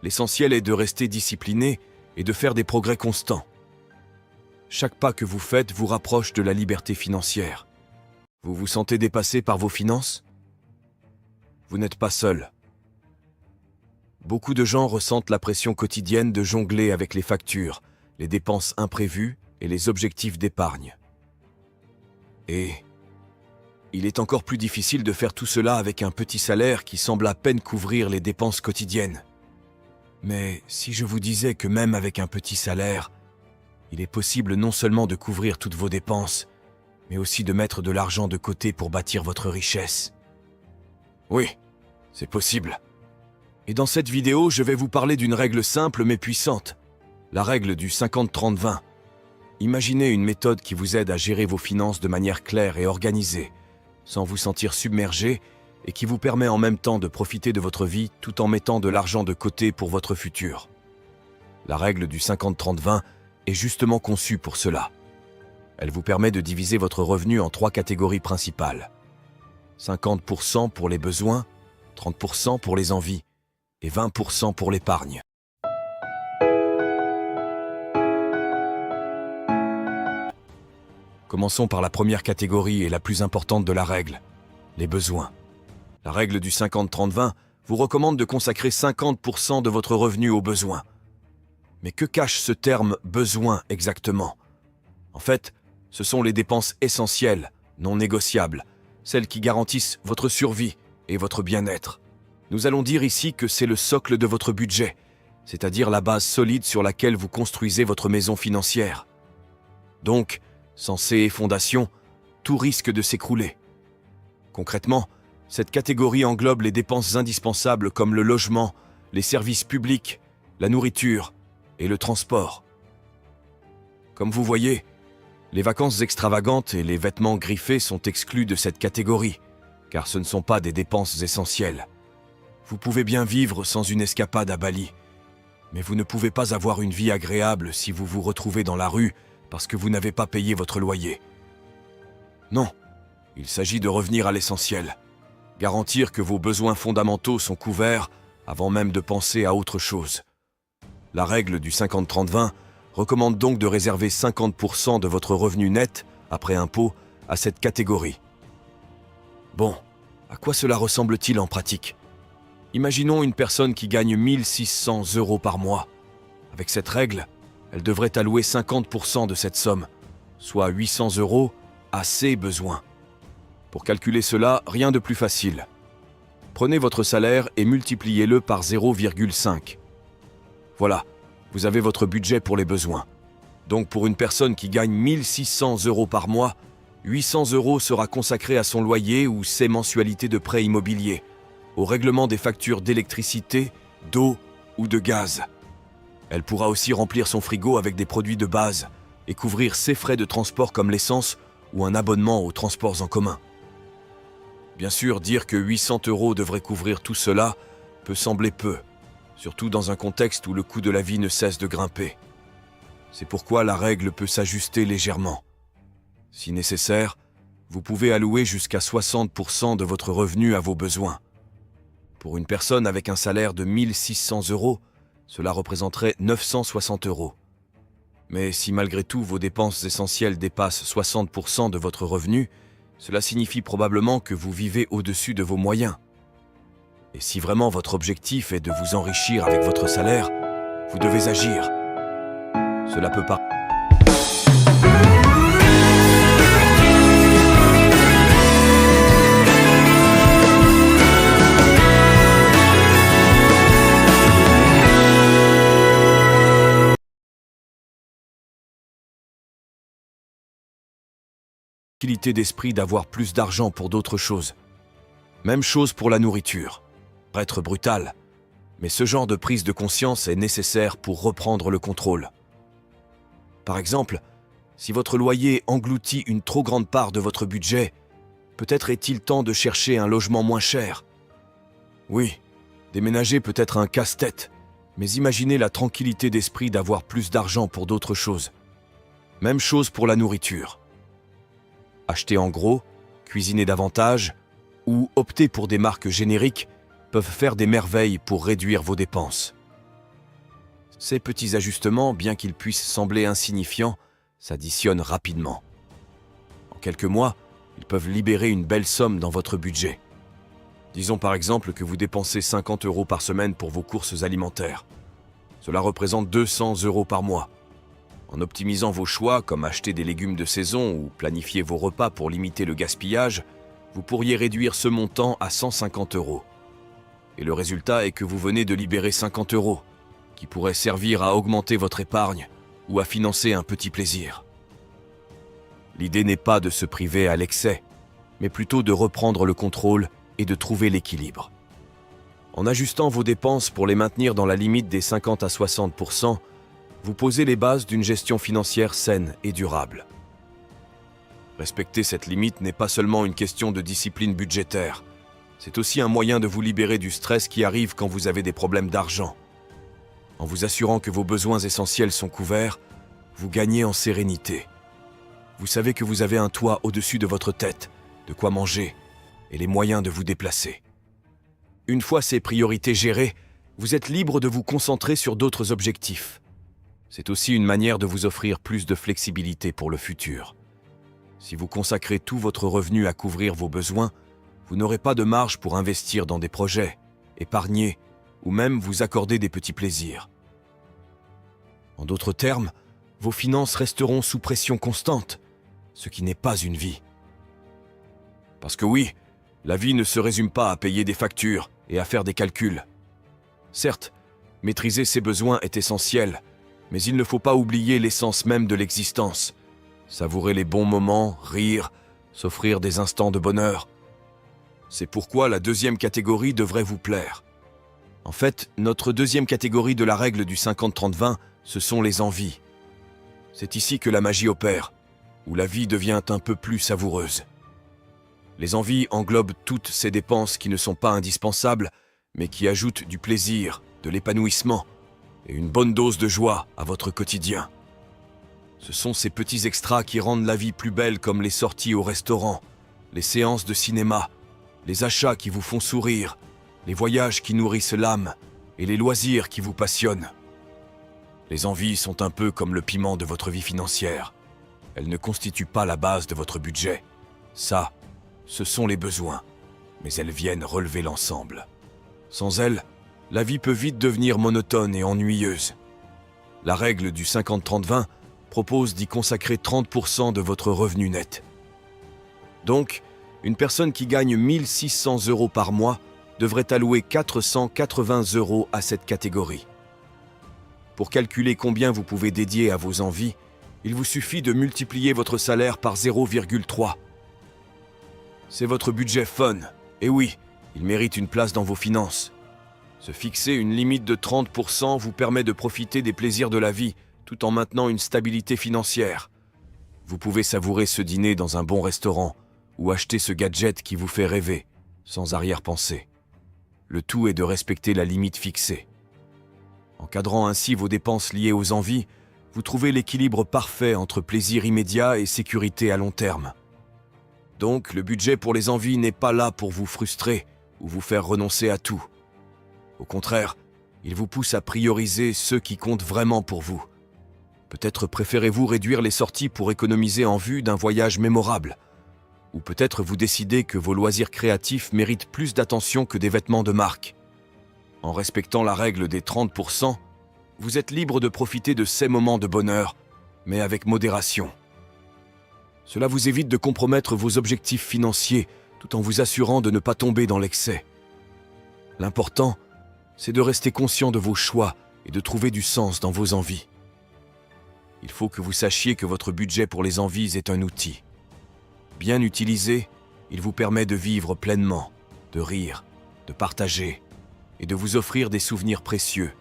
L'essentiel est de rester discipliné et de faire des progrès constants. Chaque pas que vous faites vous rapproche de la liberté financière. Vous vous sentez dépassé par vos finances? Vous n'êtes pas seul. Beaucoup de gens ressentent la pression quotidienne de jongler avec les factures, les dépenses imprévues et les objectifs d'épargne. Et il est encore plus difficile de faire tout cela avec un petit salaire qui semble à peine couvrir les dépenses quotidiennes. Mais si je vous disais que même avec un petit salaire, il est possible non seulement de couvrir toutes vos dépenses, mais aussi de mettre de l'argent de côté pour bâtir votre richesse. Oui, c'est possible. Et dans cette vidéo, je vais vous parler d'une règle simple mais puissante, la règle du 50-30-20. Imaginez une méthode qui vous aide à gérer vos finances de manière claire et organisée, sans vous sentir submergé, et qui vous permet en même temps de profiter de votre vie tout en mettant de l'argent de côté pour votre futur. La règle du 50-30-20 est justement conçue pour cela. Elle vous permet de diviser votre revenu en 3 catégories principales. 50% pour les besoins, 30% pour les envies et 20% pour l'épargne. Commençons par la première catégorie et la plus importante de la règle, les besoins. La règle du 50-30-20 vous recommande de consacrer 50% de votre revenu aux besoins. Mais que cache ce terme « besoin » exactement? En fait, ce sont les dépenses essentielles, non négociables, celles qui garantissent votre survie et votre bien-être. Nous allons dire ici que c'est le socle de votre budget, c'est-à-dire la base solide sur laquelle vous construisez votre maison financière. Donc, sans ces fondations, tout risque de s'écrouler. Concrètement, cette catégorie englobe les dépenses indispensables comme le logement, les services publics, la nourriture et le transport. Comme vous voyez, les vacances extravagantes et les vêtements griffés sont exclus de cette catégorie, car ce ne sont pas des dépenses essentielles. Vous pouvez bien vivre sans une escapade à Bali, mais vous ne pouvez pas avoir une vie agréable si vous vous retrouvez dans la rue parce que vous n'avez pas payé votre loyer. Non, il s'agit de revenir à l'essentiel. Garantir que vos besoins fondamentaux sont couverts avant même de penser à autre chose. La règle du 50-30-20 recommande donc de réserver 50% de votre revenu net, après impôt, à cette catégorie. Bon, à quoi cela ressemble-t-il en pratique? Imaginons une personne qui gagne 1 600 € par mois. Avec cette règle, elle devrait allouer 50% de cette somme, soit 800 € à ses besoins. Pour calculer cela, rien de plus facile. Prenez votre salaire et multipliez-le par 0,5. Voilà, vous avez votre budget pour les besoins. Donc pour une personne qui gagne 1 600 € par mois, 800 € sera consacré à son loyer ou ses mensualités de prêt immobilier, au règlement des factures d'électricité, d'eau ou de gaz. Elle pourra aussi remplir son frigo avec des produits de base et couvrir ses frais de transport comme l'essence ou un abonnement aux transports en commun. Bien sûr, dire que 800 € devraient couvrir tout cela peut sembler peu, surtout dans un contexte où le coût de la vie ne cesse de grimper. C'est pourquoi la règle peut s'ajuster légèrement. Si nécessaire, vous pouvez allouer jusqu'à 60% de votre revenu à vos besoins. Pour une personne avec un salaire de 1 600 €, cela représenterait 960 €. Mais si malgré tout vos dépenses essentielles dépassent 60% de votre revenu, cela signifie probablement que vous vivez au-dessus de vos moyens. Et si vraiment votre objectif est de vous enrichir avec votre salaire, vous devez agir. Cela peut pas. Tranquillité d'esprit d'avoir plus d'argent pour d'autres choses. Même chose pour la nourriture. Pour être brutal, mais ce genre de prise de conscience est nécessaire pour reprendre le contrôle. Par exemple, si votre loyer engloutit une trop grande part de votre budget, peut-être est-il temps de chercher un logement moins cher. Oui, déménager peut être un casse-tête, mais imaginez la tranquillité d'esprit d'avoir plus d'argent pour d'autres choses. Même chose pour la nourriture. Acheter en gros, cuisiner davantage ou opter pour des marques génériques peuvent faire des merveilles pour réduire vos dépenses. Ces petits ajustements, bien qu'ils puissent sembler insignifiants, s'additionnent rapidement. En quelques mois, ils peuvent libérer une belle somme dans votre budget. Disons par exemple que vous dépensez 50 € par semaine pour vos courses alimentaires. Cela représente 200 € par mois. En optimisant vos choix, comme acheter des légumes de saison ou planifier vos repas pour limiter le gaspillage, vous pourriez réduire ce montant à 150 €. Et le résultat est que vous venez de libérer 50 €, qui pourraient servir à augmenter votre épargne ou à financer un petit plaisir. L'idée n'est pas de se priver à l'excès, mais plutôt de reprendre le contrôle et de trouver l'équilibre. En ajustant vos dépenses pour les maintenir dans la limite des 50 à 60%, vous posez les bases d'une gestion financière saine et durable. Respecter cette limite n'est pas seulement une question de discipline budgétaire, c'est aussi un moyen de vous libérer du stress qui arrive quand vous avez des problèmes d'argent. En vous assurant que vos besoins essentiels sont couverts, vous gagnez en sérénité. Vous savez que vous avez un toit au-dessus de votre tête, de quoi manger et les moyens de vous déplacer. Une fois ces priorités gérées, vous êtes libre de vous concentrer sur d'autres objectifs. C'est aussi une manière de vous offrir plus de flexibilité pour le futur. Si vous consacrez tout votre revenu à couvrir vos besoins, vous n'aurez pas de marge pour investir dans des projets, épargner ou même vous accorder des petits plaisirs. En d'autres termes, vos finances resteront sous pression constante, ce qui n'est pas une vie. Parce que oui, la vie ne se résume pas à payer des factures et à faire des calculs. Certes, maîtriser ses besoins est essentiel, mais il ne faut pas oublier l'essence même de l'existence. Savourer les bons moments, rire, s'offrir des instants de bonheur. C'est pourquoi la deuxième catégorie devrait vous plaire. En fait, notre deuxième catégorie de la règle du 50-30-20, ce sont les envies. C'est ici que la magie opère, où la vie devient un peu plus savoureuse. Les envies englobent toutes ces dépenses qui ne sont pas indispensables, mais qui ajoutent du plaisir, de l'épanouissement et une bonne dose de joie à votre quotidien. Ce sont ces petits extras qui rendent la vie plus belle, comme les sorties au restaurant, les séances de cinéma, les achats qui vous font sourire, les voyages qui nourrissent l'âme et les loisirs qui vous passionnent. Les envies sont un peu comme le piment de votre vie financière. Elles ne constituent pas la base de votre budget. Ça, ce sont les besoins, mais elles viennent relever l'ensemble. Sans elles, la vie peut vite devenir monotone et ennuyeuse. La règle du 50-30-20 propose d'y consacrer 30% de votre revenu net. Donc, une personne qui gagne 1 600 € par mois devrait allouer 480 € à cette catégorie. Pour calculer combien vous pouvez dédier à vos envies, il vous suffit de multiplier votre salaire par 0,3. C'est votre budget fun, et oui, il mérite une place dans vos finances. Se fixer une limite de 30% vous permet de profiter des plaisirs de la vie, tout en maintenant une stabilité financière. Vous pouvez savourer ce dîner dans un bon restaurant, ou acheter ce gadget qui vous fait rêver, sans arrière-pensée. Le tout est de respecter la limite fixée. En cadrant ainsi vos dépenses liées aux envies, vous trouvez l'équilibre parfait entre plaisir immédiat et sécurité à long terme. Donc, le budget pour les envies n'est pas là pour vous frustrer ou vous faire renoncer à tout. Au contraire, il vous pousse à prioriser ceux qui comptent vraiment pour vous. Peut-être préférez-vous réduire les sorties pour économiser en vue d'un voyage mémorable. Ou peut-être vous décidez que vos loisirs créatifs méritent plus d'attention que des vêtements de marque. En respectant la règle des 30%, vous êtes libre de profiter de ces moments de bonheur, mais avec modération. Cela vous évite de compromettre vos objectifs financiers tout en vous assurant de ne pas tomber dans l'excès. L'important, c'est de rester conscient de vos choix et de trouver du sens dans vos envies. Il faut que vous sachiez que votre budget pour les envies est un outil. Bien utilisé, il vous permet de vivre pleinement, de rire, de partager et de vous offrir des souvenirs précieux,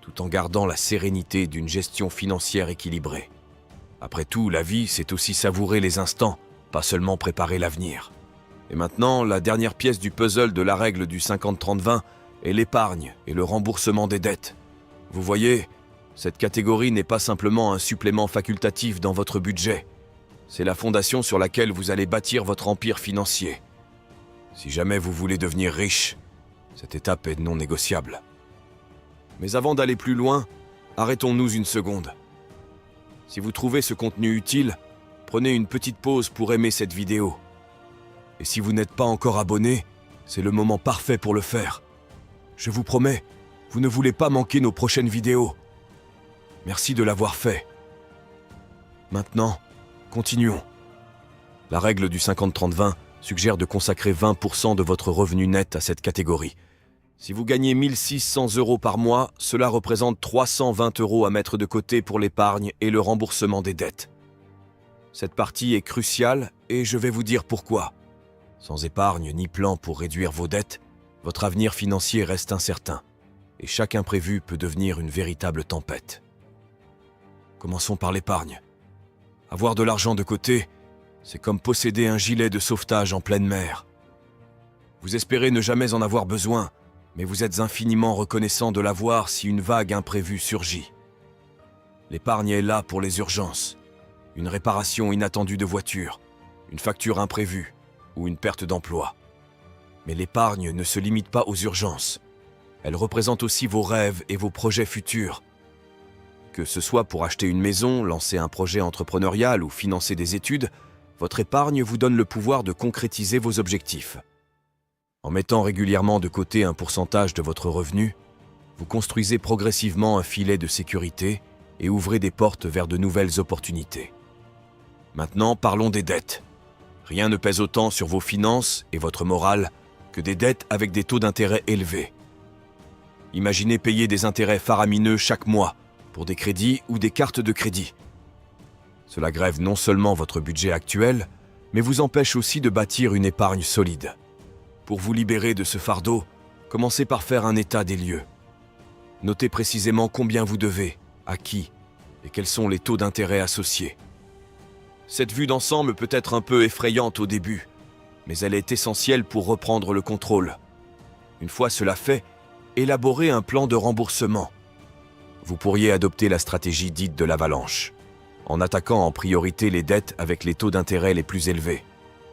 tout en gardant la sérénité d'une gestion financière équilibrée. Après tout, la vie, c'est aussi savourer les instants, pas seulement préparer l'avenir. Et maintenant, la dernière pièce du puzzle de la règle du 50-30-20 est l'épargne et le remboursement des dettes. Vous voyez, cette catégorie n'est pas simplement un supplément facultatif dans votre budget. C'est la fondation sur laquelle vous allez bâtir votre empire financier. Si jamais vous voulez devenir riche, cette étape est non négociable. Mais avant d'aller plus loin, Arrêtons-nous une seconde. Si vous trouvez ce contenu utile, prenez une petite pause pour aimer cette vidéo. Et si vous n'êtes pas encore abonné, c'est le moment parfait pour le faire. Je vous promets, vous ne voulez pas manquer nos prochaines vidéos. Merci de l'avoir fait. Maintenant, continuons. La règle du 50-30-20 suggère de consacrer 20% de votre revenu net à cette catégorie. Si vous gagnez 1 600 € par mois, cela représente 320 € à mettre de côté pour l'épargne et le remboursement des dettes. Cette partie est cruciale et je vais vous dire pourquoi. Sans épargne ni plan pour réduire vos dettes, votre avenir financier reste incertain et chaque imprévu peut devenir une véritable tempête. Commençons par l'épargne. Avoir de l'argent de côté, c'est comme posséder un gilet de sauvetage en pleine mer. Vous espérez ne jamais en avoir besoin, mais vous êtes infiniment reconnaissant de l'avoir si une vague imprévue surgit. L'épargne est là pour les urgences. Une réparation inattendue de voiture, une facture imprévue ou une perte d'emploi. Mais l'épargne ne se limite pas aux urgences. Elle représente aussi vos rêves et vos projets futurs. Que ce soit pour acheter une maison, lancer un projet entrepreneurial ou financer des études, votre épargne vous donne le pouvoir de concrétiser vos objectifs. En mettant régulièrement de côté un pourcentage de votre revenu, vous construisez progressivement un filet de sécurité et ouvrez des portes vers de nouvelles opportunités. Maintenant, parlons des dettes. Rien ne pèse autant sur vos finances et votre morale que des dettes avec des taux d'intérêt élevés. Imaginez payer des intérêts faramineux chaque mois pour des crédits ou des cartes de crédit. Cela grève non seulement votre budget actuel, mais vous empêche aussi de bâtir une épargne solide. Pour vous libérer de ce fardeau, commencez par faire un état des lieux. Notez précisément combien vous devez, à qui, et quels sont les taux d'intérêt associés. Cette vue d'ensemble peut être un peu effrayante au début, mais elle est essentielle pour reprendre le contrôle. Une fois cela fait, élaborez un plan de remboursement. Vous pourriez adopter la stratégie dite de l'avalanche, en attaquant en priorité les dettes avec les taux d'intérêt les plus élevés,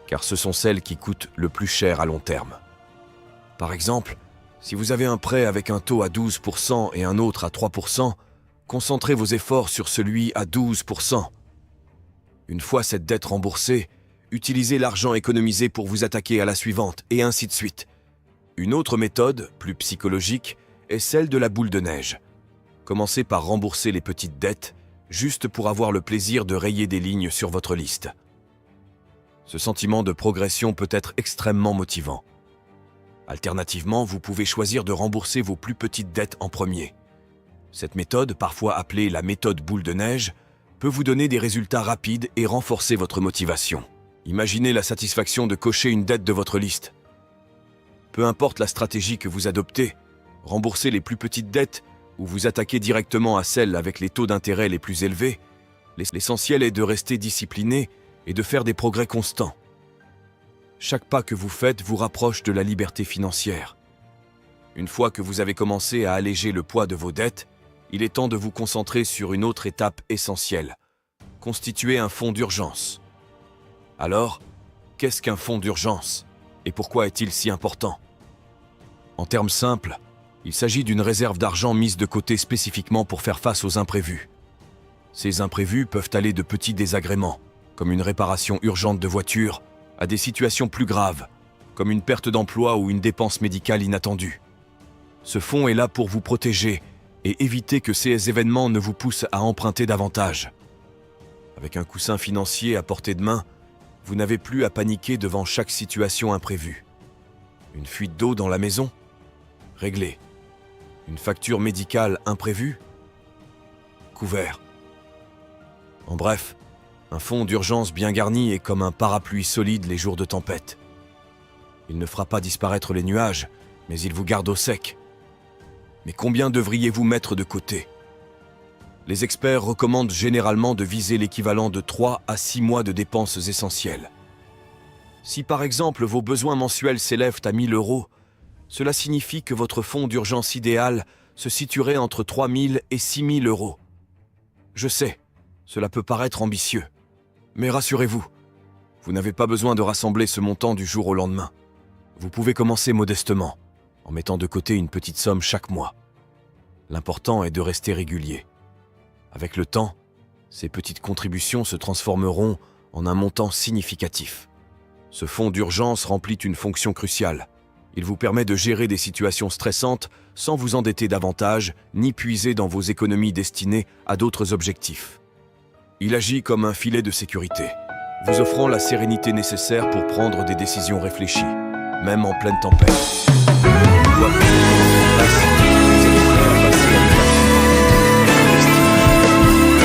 car ce sont celles qui coûtent le plus cher à long terme. Par exemple, si vous avez un prêt avec un taux à 12% et un autre à 3%, concentrez vos efforts sur celui à 12%. Une fois cette dette remboursée, utilisez l'argent économisé pour vous attaquer à la suivante, et ainsi de suite. Une autre méthode, plus psychologique, est celle de la boule de neige. Commencez par rembourser les petites dettes, juste pour avoir le plaisir de rayer des lignes sur votre liste. Ce sentiment de progression peut être extrêmement motivant. Alternativement, vous pouvez choisir de rembourser vos plus petites dettes en premier. Cette méthode, parfois appelée la méthode boule de neige, peut vous donner des résultats rapides et renforcer votre motivation. Imaginez la satisfaction de cocher une dette de votre liste. Peu importe la stratégie que vous adoptez, rembourser les plus petites dettes ou vous attaquer directement à celles avec les taux d'intérêt les plus élevés, l'essentiel est de rester discipliné et de faire des progrès constants. Chaque pas que vous faites vous rapproche de la liberté financière. Une fois que vous avez commencé à alléger le poids de vos dettes, il est temps de vous concentrer sur une autre étape essentielle, constituer un fonds d'urgence. Alors, qu'est-ce qu'un fonds d'urgence et pourquoi est-il si important? En termes simples, il s'agit d'une réserve d'argent mise de côté spécifiquement pour faire face aux imprévus. Ces imprévus peuvent aller de petits désagréments, comme une réparation urgente de voiture, à des situations plus graves, comme une perte d'emploi ou une dépense médicale inattendue. Ce fonds est là pour vous protéger et éviter que ces événements ne vous poussent à emprunter davantage. Avec un coussin financier à portée de main, vous n'avez plus à paniquer devant chaque situation imprévue. Une fuite d'eau dans la maison? Réglé. Une facture médicale imprévue? Couvert. En bref, un fonds d'urgence bien garni est comme un parapluie solide les jours de tempête. Il ne fera pas disparaître les nuages, mais il vous garde au sec. Mais combien devriez-vous mettre de côté? Les experts recommandent généralement de viser l'équivalent de 3 à 6 mois de dépenses essentielles. Si par exemple vos besoins mensuels s'élèvent à 1 000 €, cela signifie que votre fonds d'urgence idéal se situerait entre 3 000 et 6 000 €. Je sais, cela peut paraître ambitieux. Mais rassurez-vous, vous n'avez pas besoin de rassembler ce montant du jour au lendemain. Vous pouvez commencer modestement, en mettant de côté une petite somme chaque mois. L'important est de rester régulier, Avec le temps, ces petites contributions se transformeront en un montant significatif. Ce fonds d'urgence remplit une fonction cruciale. Il vous permet de gérer des situations stressantes sans vous endetter davantage ni puiser dans vos économies destinées à d'autres objectifs. Il agit comme un filet de sécurité, vous offrant la sérénité nécessaire pour prendre des décisions réfléchies, même en pleine tempête. Une fois que vous êtes en place, vous êtes prêt à passer à l'action.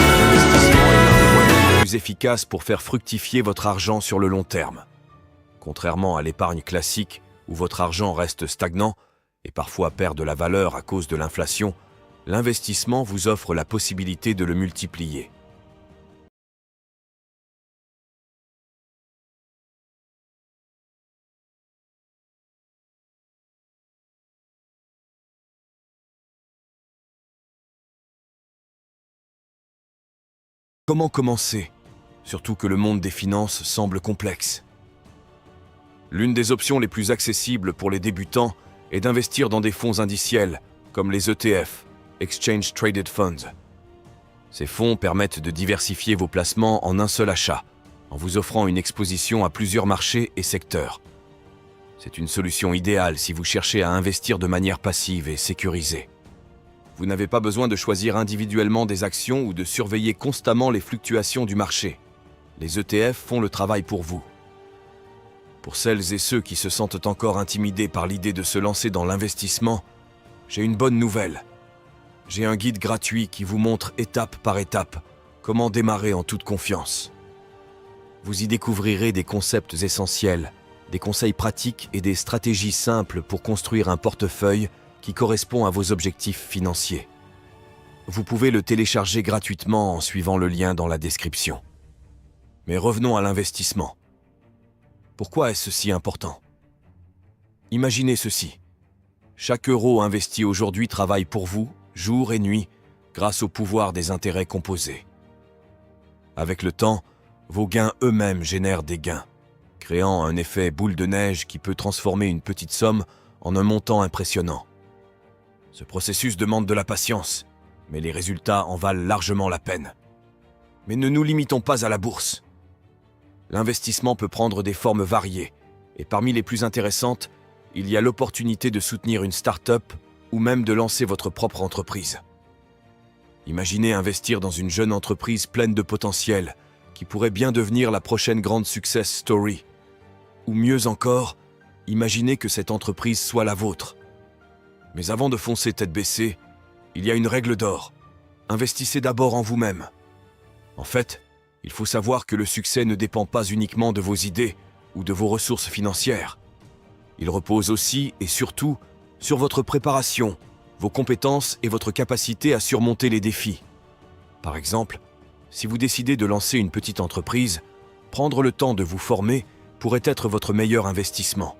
L'investissement est l'un des moyens les plus efficaces pour faire fructifier votre argent sur le long terme. Contrairement à l'épargne classique, où votre argent reste stagnant et parfois perd de la valeur à cause de l'inflation, l'investissement vous offre la possibilité de le multiplier. Comment commencer? Surtout que le monde des finances semble complexe. L'une des options les plus accessibles pour les débutants est d'investir dans des fonds indiciels, comme les ETF, Exchange Traded Funds. Ces fonds permettent de diversifier vos placements en un seul achat, en vous offrant une exposition à plusieurs marchés et secteurs. C'est une solution idéale si vous cherchez à investir de manière passive et sécurisée. Vous n'avez pas besoin de choisir individuellement des actions ou de surveiller constamment les fluctuations du marché. Les ETF font le travail pour vous. Pour celles et ceux qui se sentent encore intimidés par l'idée de se lancer dans l'investissement, j'ai une bonne nouvelle. J'ai un guide gratuit qui vous montre étape par étape comment démarrer en toute confiance. Vous y découvrirez des concepts essentiels, des conseils pratiques et des stratégies simples pour construire un portefeuille qui correspond à vos objectifs financiers. Vous pouvez le télécharger gratuitement en suivant le lien dans la description. Mais revenons à l'investissement. Pourquoi est-ce si important? Imaginez ceci. Chaque euro investi aujourd'hui travaille pour vous, jour et nuit, grâce au pouvoir des intérêts composés. Avec le temps, vos gains eux-mêmes génèrent des gains, créant un effet boule de neige qui peut transformer une petite somme en un montant impressionnant. Ce processus demande de la patience, mais les résultats en valent largement la peine. Mais ne nous limitons pas à la bourse. L'investissement peut prendre des formes variées, et parmi les plus intéressantes, il y a l'opportunité de soutenir une start-up ou même de lancer votre propre entreprise. Imaginez investir dans une jeune entreprise pleine de potentiel, qui pourrait bien devenir la prochaine grande success story. Ou mieux encore, imaginez que cette entreprise soit la vôtre. Mais avant de foncer tête baissée, il y a une règle d'or. Investissez d'abord en vous-même. En fait, il faut savoir que le succès ne dépend pas uniquement de vos idées ou de vos ressources financières. Il repose aussi et surtout sur votre préparation, vos compétences et votre capacité à surmonter les défis. Par exemple, si vous décidez de lancer une petite entreprise, prendre le temps de vous former pourrait être votre meilleur investissement.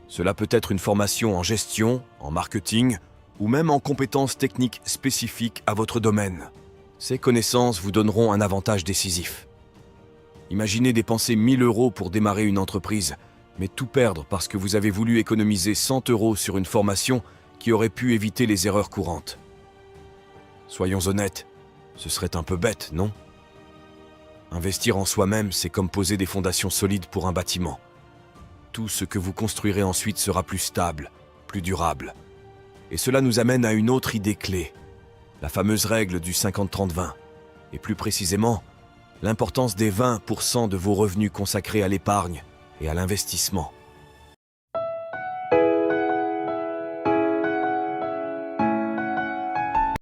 Cela peut être une formation en gestion, en marketing ou même en compétences techniques spécifiques à votre domaine. Ces connaissances vous donneront un avantage décisif. Imaginez dépenser 1 000 € pour démarrer une entreprise, mais tout perdre parce que vous avez voulu économiser 100 € sur une formation qui aurait pu éviter les erreurs courantes. Soyons honnêtes, ce serait un peu bête, non? Investir en soi-même, c'est comme poser des fondations solides pour un bâtiment. Tout ce que vous construirez ensuite sera plus stable, plus durable. Et cela nous amène à une autre idée clé. La fameuse règle du 50-30-20, et plus précisément, l'importance des 20% de vos revenus consacrés à l'épargne et à l'investissement.